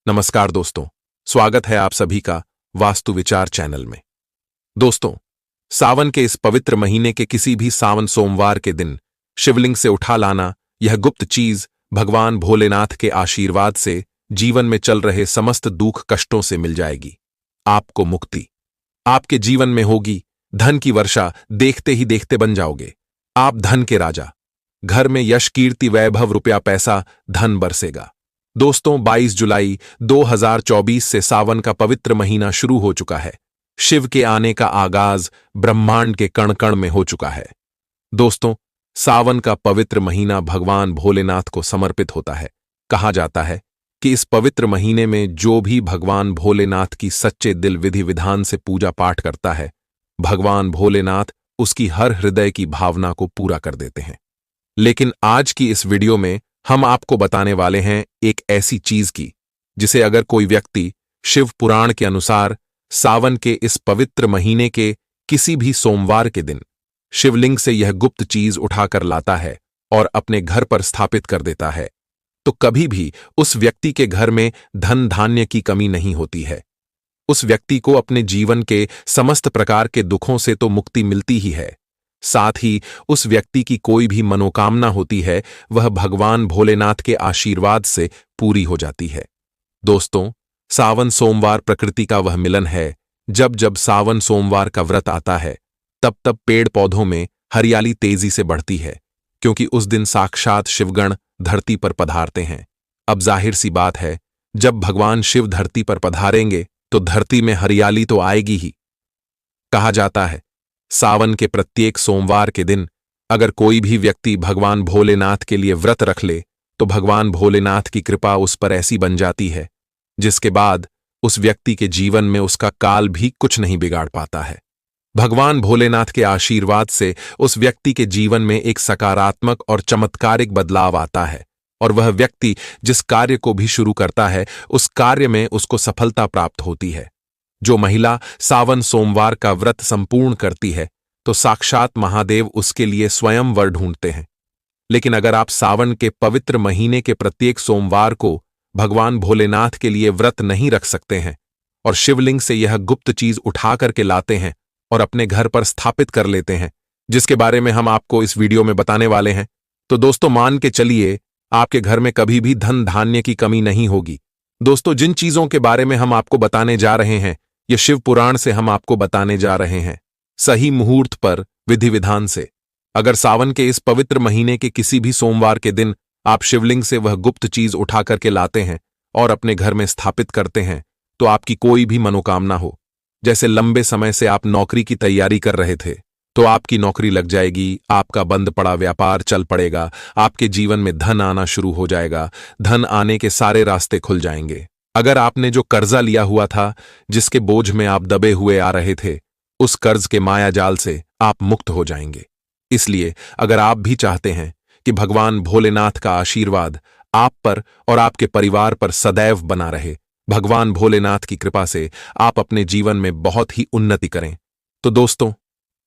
नमस्कार दोस्तों, स्वागत है आप सभी का वास्तु विचार चैनल में। दोस्तों, सावन के इस पवित्र महीने के किसी भी सावन सोमवार के दिन शिवलिंग से उठा लाना यह गुप्त चीज भगवान भोलेनाथ के आशीर्वाद से जीवन में चल रहे समस्त दुख कष्टों से मिल जाएगी। आपको मुक्ति, आपके जीवन में होगी धन की वर्षा, देखते ही देखते बन जाओगे आप धन के राजा। घर में यश, कीर्ति, वैभव, रुपया, पैसा, धन बरसेगा। दोस्तों, 22 जुलाई 2024 से सावन का पवित्र महीना शुरू हो चुका है। शिव के आने का आगाज ब्रह्मांड के कण कण में हो चुका है। दोस्तों, सावन का पवित्र महीना भगवान भोलेनाथ को समर्पित होता है। कहा जाता है कि इस पवित्र महीने में जो भी भगवान भोलेनाथ की सच्चे दिल विधि विधान से पूजा पाठ करता है, भगवान भोलेनाथ उसकी हर हृदय की भावना को पूरा कर देते हैं। लेकिन आज की इस वीडियो में हम आपको बताने वाले हैं एक ऐसी चीज की जिसे अगर कोई व्यक्ति शिव पुराण के अनुसार सावन के इस पवित्र महीने के किसी भी सोमवार के दिन शिवलिंग से यह गुप्त चीज उठाकर लाता है और अपने घर पर स्थापित कर देता है, तो कभी भी उस व्यक्ति के घर में धन धान्य की कमी नहीं होती है। उस व्यक्ति को अपने जीवन के समस्त प्रकार के दुखों से तो मुक्ति मिलती ही है, साथ ही उस व्यक्ति की कोई भी मनोकामना होती है वह भगवान भोलेनाथ के आशीर्वाद से पूरी हो जाती है। दोस्तों, सावन सोमवार प्रकृति का वह मिलन है। जब जब सावन सोमवार का व्रत आता है तब तब पेड़ पौधों में हरियाली तेजी से बढ़ती है, क्योंकि उस दिन साक्षात शिवगण धरती पर पधारते हैं। अब जाहिर सी बात है, जब भगवान शिव धरती पर पधारेंगे तो धरती में हरियाली तो आएगी ही। कहा जाता है, सावन के प्रत्येक सोमवार के दिन अगर कोई भी व्यक्ति भगवान भोलेनाथ के लिए व्रत रख ले तो भगवान भोलेनाथ की कृपा उस पर ऐसी बन जाती है जिसके बाद उस व्यक्ति के जीवन में उसका काल भी कुछ नहीं बिगाड़ पाता है। भगवान भोलेनाथ के आशीर्वाद से उस व्यक्ति के जीवन में एक सकारात्मक और चमत्कारिक बदलाव आता है और वह व्यक्ति जिस कार्य को भी शुरू करता है उस कार्य में उसको सफलता प्राप्त होती है। जो महिला सावन सोमवार का व्रत संपूर्ण करती है तो साक्षात महादेव उसके लिए स्वयं वर ढूंढते हैं। लेकिन अगर आप सावन के पवित्र महीने के प्रत्येक सोमवार को भगवान भोलेनाथ के लिए व्रत नहीं रख सकते हैं और शिवलिंग से यह गुप्त चीज उठा करके लाते हैं और अपने घर पर स्थापित कर लेते हैं, जिसके बारे में हम आपको इस वीडियो में बताने वाले हैं, तो दोस्तों मान के चलिए आपके घर में कभी भी धन धान्य की कमी नहीं होगी। दोस्तों, जिन चीजों के बारे में हम आपको बताने जा रहे हैं ये शिव पुराण से हम आपको बताने जा रहे हैं, सही मुहूर्त पर विधि विधान से। अगर सावन के इस पवित्र महीने के किसी भी सोमवार के दिन आप शिवलिंग से वह गुप्त चीज उठा करके लाते हैं और अपने घर में स्थापित करते हैं तो आपकी कोई भी मनोकामना हो, जैसे लंबे समय से आप नौकरी की तैयारी कर रहे थे तो आपकी नौकरी लग जाएगी, आपका बंद पड़ा व्यापार चल पड़ेगा, आपके जीवन में धन आना शुरू हो जाएगा, धन आने के सारे रास्ते खुल जाएंगे। अगर आपने जो कर्जा लिया हुआ था जिसके बोझ में आप दबे हुए आ रहे थे, उस कर्ज के माया जाल से आप मुक्त हो जाएंगे। इसलिए अगर आप भी चाहते हैं कि भगवान भोलेनाथ का आशीर्वाद आप पर और आपके परिवार पर सदैव बना रहे, भगवान भोलेनाथ की कृपा से आप अपने जीवन में बहुत ही उन्नति करें, तो दोस्तों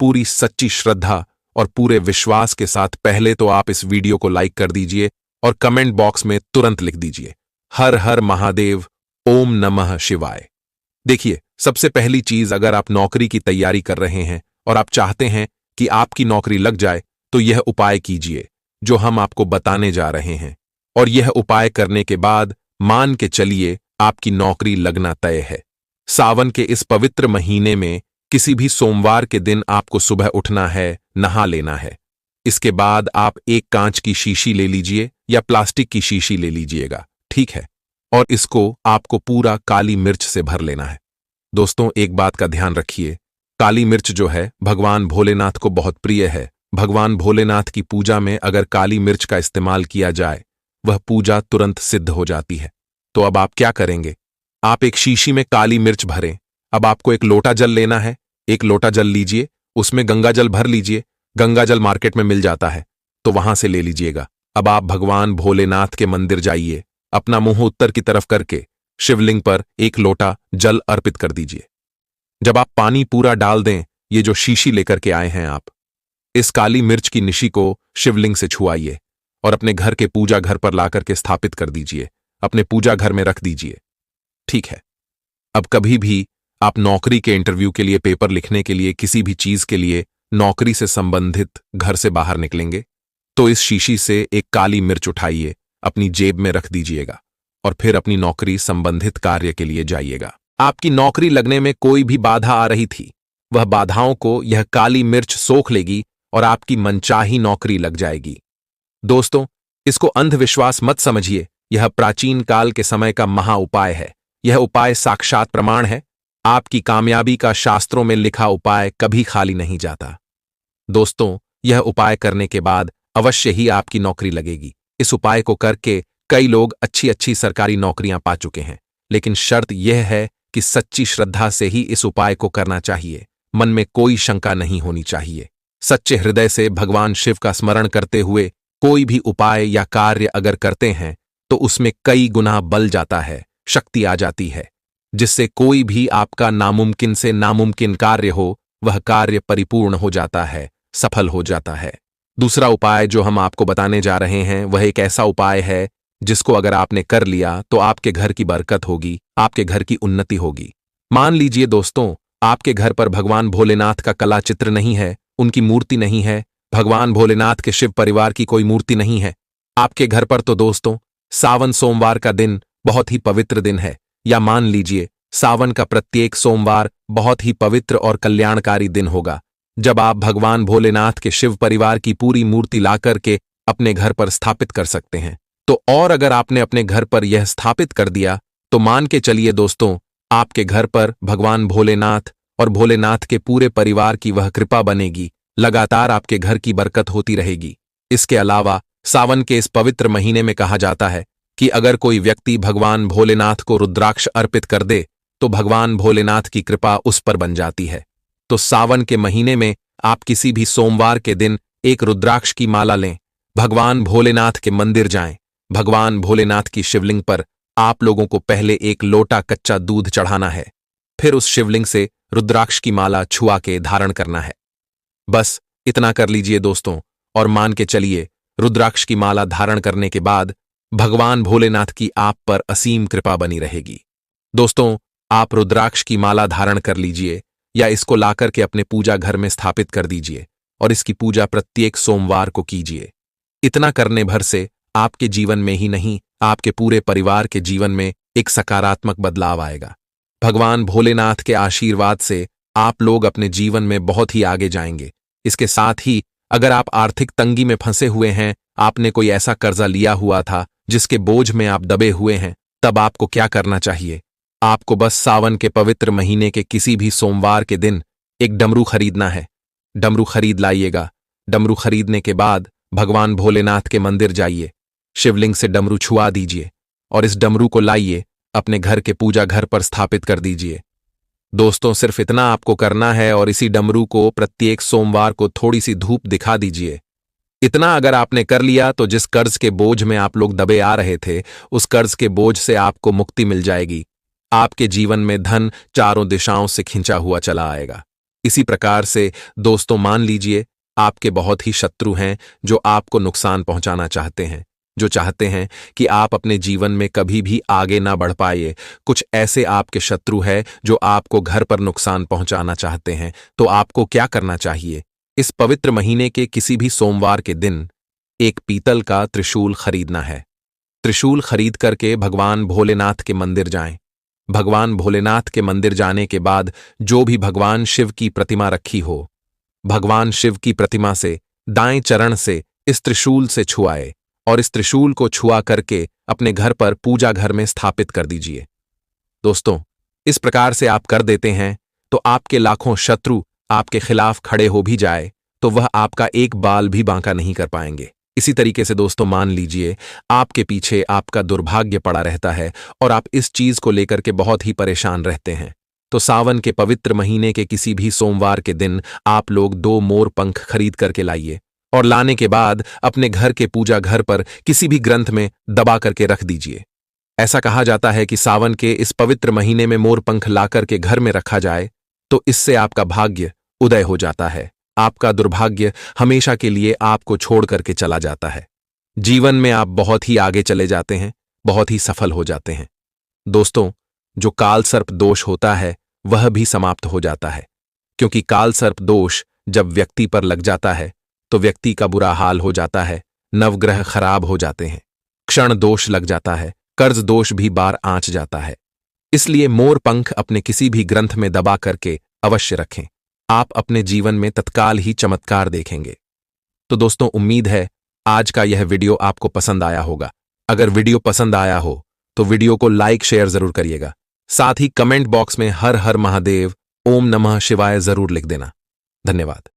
पूरी सच्ची श्रद्धा और पूरे विश्वास के साथ पहले तो आप इस वीडियो को लाइक कर दीजिए और कमेंट बॉक्स में तुरंत लिख दीजिए हर हर महादेव, ओम नमः शिवाय। देखिए, सबसे पहली चीज, अगर आप नौकरी की तैयारी कर रहे हैं और आप चाहते हैं कि आपकी नौकरी लग जाए तो यह उपाय कीजिए जो हम आपको बताने जा रहे हैं, और यह उपाय करने के बाद मान के चलिए आपकी नौकरी लगना तय है। सावन के इस पवित्र महीने में किसी भी सोमवार के दिन आपको सुबह उठना है, नहा लेना है। इसके बाद आप एक कांच की शीशी ले लीजिए या प्लास्टिक की शीशी ले लीजिएगा, ठीक है, और इसको आपको पूरा काली मिर्च से भर लेना है। दोस्तों, एक बात का ध्यान रखिए, काली मिर्च जो है भगवान भोलेनाथ को बहुत प्रिय है। भगवान भोलेनाथ की पूजा में अगर काली मिर्च का इस्तेमाल किया जाए वह पूजा तुरंत सिद्ध हो जाती है। तो अब आप क्या करेंगे, आप एक शीशी में काली मिर्च भरें। अब आपको एक लोटा जल लेना है, एक लोटा जल लीजिए, उसमें गंगा जल भर लीजिए। गंगा जल मार्केट में मिल जाता है तो वहां से ले लीजिएगा। अब आप भगवान भोलेनाथ के मंदिर जाइए, अपना मुंह उत्तर की तरफ करके शिवलिंग पर एक लोटा जल अर्पित कर दीजिए। जब आप पानी पूरा डाल दें, ये जो शीशी लेकर के आए हैं आप, इस काली मिर्च की निशी को शिवलिंग से छुआइए और अपने घर के पूजा घर पर लाकर के स्थापित कर दीजिए, अपने पूजा घर में रख दीजिए। ठीक है, अब कभी भी आप नौकरी के इंटरव्यू के लिए, पेपर लिखने के लिए, किसी भी चीज के लिए नौकरी से संबंधित घर से बाहर निकलेंगे तो इस शीशी से एक काली मिर्च उठाइए, अपनी जेब में रख दीजिएगा और फिर अपनी नौकरी संबंधित कार्य के लिए जाइएगा। आपकी नौकरी लगने में कोई भी बाधा आ रही थी, वह बाधाओं को यह काली मिर्च सोख लेगी और आपकी मनचाही नौकरी लग जाएगी। दोस्तों, इसको अंधविश्वास मत समझिए, यह प्राचीन काल के समय का महा उपाय है। यह उपाय साक्षात प्रमाण है। आपकी कामयाबी का शास्त्रों में लिखा उपाय कभी खाली नहीं जाता। दोस्तों, यह उपाय करने के बाद अवश्य ही आपकी नौकरी लगेगी। इस उपाय को करके कई लोग अच्छी अच्छी सरकारी नौकरियां पा चुके हैं, लेकिन शर्त यह है कि सच्ची श्रद्धा से ही इस उपाय को करना चाहिए। मन में कोई शंका नहीं होनी चाहिए। सच्चे हृदय से भगवान शिव का स्मरण करते हुए कोई भी उपाय या कार्य अगर करते हैं तो उसमें कई गुना बल जाता है, शक्ति आ जाती है, जिससे कोई भी आपका नामुमकिन से नामुमकिन कार्य हो वह कार्य परिपूर्ण हो जाता है, सफल हो जाता है। दूसरा उपाय जो हम आपको बताने जा रहे हैं वह एक ऐसा उपाय है जिसको अगर आपने कर लिया तो आपके घर की बरकत होगी, आपके घर की उन्नति होगी। मान लीजिए दोस्तों, आपके घर पर भगवान भोलेनाथ का कला चित्र नहीं है, उनकी मूर्ति नहीं है, भगवान भोलेनाथ के शिव परिवार की कोई मूर्ति नहीं है आपके घर पर, तो दोस्तों सावन सोमवार का दिन बहुत ही पवित्र दिन है। या मान लीजिए सावन का प्रत्येक सोमवार बहुत ही पवित्र और कल्याणकारी दिन होगा, जब आप भगवान भोलेनाथ के शिव परिवार की पूरी मूर्ति लाकर के अपने घर पर स्थापित कर सकते हैं। तो और अगर आपने अपने घर पर यह स्थापित कर दिया तो मान के चलिए दोस्तों, आपके घर पर भगवान भोलेनाथ और भोलेनाथ के पूरे परिवार की वह कृपा बनेगी, लगातार आपके घर की बरकत होती रहेगी। इसके अलावा सावन के इस पवित्र महीने में कहा जाता है कि अगर कोई व्यक्ति भगवान भोलेनाथ को रुद्राक्ष अर्पित कर दे तो भगवान भोलेनाथ की कृपा उस पर बन जाती है। तो सावन के महीने में आप किसी भी सोमवार के दिन एक रुद्राक्ष की माला लें, भगवान भोलेनाथ के मंदिर जाएं, भगवान भोलेनाथ की शिवलिंग पर आप लोगों को पहले एक लोटा कच्चा दूध चढ़ाना है, फिर उस शिवलिंग से रुद्राक्ष की माला छुआ के धारण करना है। बस इतना कर लीजिए दोस्तों, और मान के चलिए रुद्राक्ष की माला धारण करने के बाद भगवान भोलेनाथ की आप पर असीम कृपा बनी रहेगी। दोस्तों, आप रुद्राक्ष की माला धारण कर लीजिए या इसको लाकर के अपने पूजा घर में स्थापित कर दीजिए और इसकी पूजा प्रत्येक सोमवार को कीजिए। इतना करने भर से आपके जीवन में ही नहीं, आपके पूरे परिवार के जीवन में एक सकारात्मक बदलाव आएगा। भगवान भोलेनाथ के आशीर्वाद से आप लोग अपने जीवन में बहुत ही आगे जाएंगे। इसके साथ ही अगर आप आर्थिक तंगी में फंसे हुए हैं, आपने कोई ऐसा कर्जा लिया हुआ था जिसके बोझ में आप दबे हुए हैं, तब आपको क्या करना चाहिए? आपको बस सावन के पवित्र महीने के किसी भी सोमवार के दिन एक डमरू खरीदना है। डमरू खरीद लाइएगा। डमरू खरीदने के बाद भगवान भोलेनाथ के मंदिर जाइए, शिवलिंग से डमरू छुआ दीजिए और इस डमरू को लाइए अपने घर के पूजा घर पर स्थापित कर दीजिए। दोस्तों, सिर्फ इतना आपको करना है और इसी डमरू को प्रत्येक सोमवार को थोड़ी सी धूप दिखा दीजिए। इतना अगर आपने कर लिया तो जिस कर्ज के बोझ में आप लोग दबे आ रहे थे, उस कर्ज के बोझ से आपको मुक्ति मिल जाएगी। आपके जीवन में धन चारों दिशाओं से खिंचा हुआ चला आएगा। इसी प्रकार से दोस्तों, मान लीजिए आपके बहुत ही शत्रु हैं जो आपको नुकसान पहुंचाना चाहते हैं, जो चाहते हैं कि आप अपने जीवन में कभी भी आगे ना बढ़ पाए। कुछ ऐसे आपके शत्रु हैं जो आपको घर पर नुकसान पहुंचाना चाहते हैं। तो आपको क्या करना चाहिए? इस पवित्र महीने के किसी भी सोमवार के दिन एक पीतल का त्रिशूल खरीदना है। त्रिशूल खरीद करके भगवान भोलेनाथ के मंदिर जाएं। भगवान भोलेनाथ के मंदिर जाने के बाद जो भी भगवान शिव की प्रतिमा रखी हो, भगवान शिव की प्रतिमा से दाएं चरण से इस त्रिशूल से छुआए और इस त्रिशूल को छुआ करके अपने घर पर पूजा घर में स्थापित कर दीजिए। दोस्तों, इस प्रकार से आप कर देते हैं तो आपके लाखों शत्रु आपके खिलाफ खड़े हो भी जाए तो वह आपका एक बाल भी बांका नहीं कर पाएंगे। इसी तरीके से दोस्तों, मान लीजिए आपके पीछे आपका दुर्भाग्य पड़ा रहता है और आप इस चीज को लेकर के बहुत ही परेशान रहते हैं, तो सावन के पवित्र महीने के किसी भी सोमवार के दिन आप लोग 2 मोर पंख खरीद करके लाइए और लाने के बाद अपने घर के पूजा घर पर किसी भी ग्रंथ में दबा करके रख दीजिए। ऐसा कहा जाता है कि सावन के इस पवित्र महीने में मोर पंख ला करके घर में रखा जाए तो इससे आपका भाग्य उदय हो जाता है, आपका दुर्भाग्य हमेशा के लिए आपको छोड़ करके चला जाता है। जीवन में आप बहुत ही आगे चले जाते हैं, बहुत ही सफल हो जाते हैं। दोस्तों, जो काल सर्प दोष होता है वह भी समाप्त हो जाता है, क्योंकि काल सर्प दोष जब व्यक्ति पर लग जाता है तो व्यक्ति का बुरा हाल हो जाता है, नवग्रह खराब हो जाते हैं, क्षण दोष लग जाता है, कर्ज दोष भी बार आंच जाता है। इसलिए मोर पंख अपने किसी भी ग्रंथ में दबा करके अवश्य रखें, आप अपने जीवन में तत्काल ही चमत्कार देखेंगे। तो दोस्तों, उम्मीद है आज का यह वीडियो आपको पसंद आया होगा। अगर वीडियो पसंद आया हो तो वीडियो को लाइक शेयर जरूर करिएगा। साथ ही कमेंट बॉक्स में हर हर महादेव, ओम नमः शिवाय जरूर लिख देना। धन्यवाद।